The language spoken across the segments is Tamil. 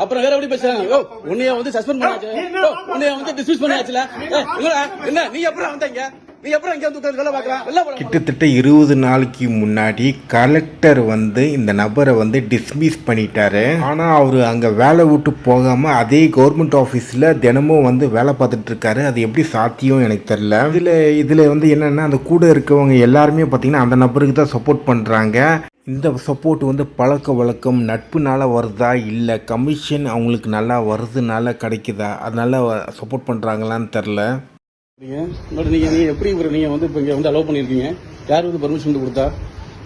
அப்புறம் வேற எப்படி பேசுறாங்க? உன்னைய வந்து சஸ்பெண்ட் பண்ணாச்சு, உன்னைய வந்து டிஸ்மிஸ் பண்ணியாச்சுல. என்ன நீ அப்புறம் வந்தீங்க? கிட்டத்தட்ட 20 நாளைக்கு முன்னாடி கலெக்டர் வந்து இந்த நபரை வந்து டிஸ்மிஸ் பண்ணிட்டாரு. ஆனால் அவர் அங்கே வேலை விட்டு போகாமல் அதே கவர்மெண்ட் ஆஃபீஸில் தினமும் வந்து வேலை பார்த்துட்டு இருக்காரு. அது எப்படி சாத்தியம் எனக்கு தெரியல. இதில் வந்து என்னென்னா அந்த கூட இருக்கவங்க எல்லாருமே பார்த்தீங்கன்னா அந்த நபருக்கு தான் சப்போர்ட் பண்ணுறாங்க. இந்த சப்போர்ட் வந்து பழக்க வழக்கம் நட்புனால வருதா இல்லை கமிஷன் அவங்களுக்கு நல்லா வருதுனால கிடைக்குதா, அதனால சப்போர்ட் பண்ணுறாங்களான்னு தெரில. நீங்க எப்படி நீங்க வந்து இப்போ இங்கே வந்து அலோவ் பண்ணியிருக்கீங்க? யார் வந்து பர்மிஷன் கொடுத்தா?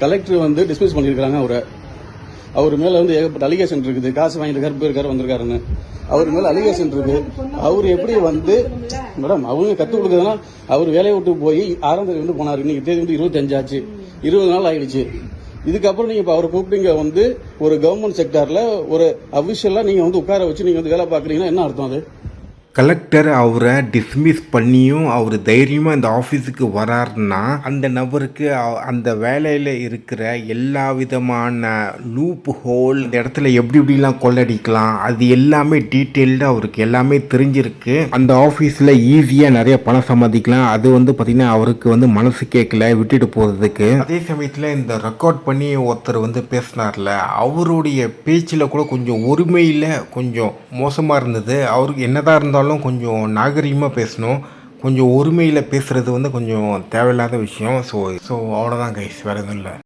கலெக்டர் வந்து டிஸ்மிஸ் பண்ணியிருக்காங்க. அவர் மேலே வந்து ஏகப்பட்ட அலிகேஷன் இருக்குது. காசு வாங்கிட்டு போயிருக்காரு வந்திருக்காருன்னு அவர் மேலே அலிகேஷன் இருக்கு. அவர் எப்படி வந்து மேடம் அவங்க கற்றுக் கொடுக்குறதுனா அவர் வேலையை விட்டு போய் 6ஆம் தேதி வந்து போனார். இன்னைக்கு தேதி வந்து 25 ஆச்சு, 20 நாள் ஆயிடுச்சு. இதுக்கப்புறம் நீங்க இப்போ அவரை கூப்பிட்டீங்க வந்து ஒரு கவர்மெண்ட் செக்டார்ல ஒரு அபிஷியலா நீங்க வந்து உட்கார வச்சு நீங்க வந்து வேலை பார்க்குறீங்கன்னா என்ன அர்த்தம் அது? கலெக்டர் அவரை டிஸ்மிஸ் பண்ணியும் அவர் தைரியமாக இந்த ஆஃபீஸுக்கு வராருன்னா அந்த நபருக்கு அந்த வேலையில் இருக்கிற எல்லா விதமான லூப் ஹோல், இந்த இடத்துல எப்படி எப்படிலாம் கொள்ளடிக்கலாம், அது எல்லாமே டீட்டெயில்டாக அவருக்கு எல்லாமே தெரிஞ்சிருக்கு. அந்த ஆஃபீஸில் ஈஸியாக நிறைய பணம் சம்பாதிக்கலாம். அது வந்து பார்த்திங்கன்னா அவருக்கு வந்து மனசு கேட்கல விட்டுட்டு போகிறதுக்கு. அதே சமயத்தில் இந்த ரெக்கார்ட் பண்ணி ஒருத்தர் வந்து பேசினார்ல, அவருடைய பேச்சில் கூட கொஞ்சம் ஒருமையில் கொஞ்சம் மோசமாக இருந்தது. அவருக்கு என்னதான் இருந்தாலும் கொஞ்சம் நாகரிகமாக பேசணும். கொஞ்சம் ஒருமையில் பேசுகிறது வந்து கொஞ்சம் தேவையில்லாத விஷயம். ஸோ அவ்வளோதான் கைஸ், வேறு எதுவும் இல்லை.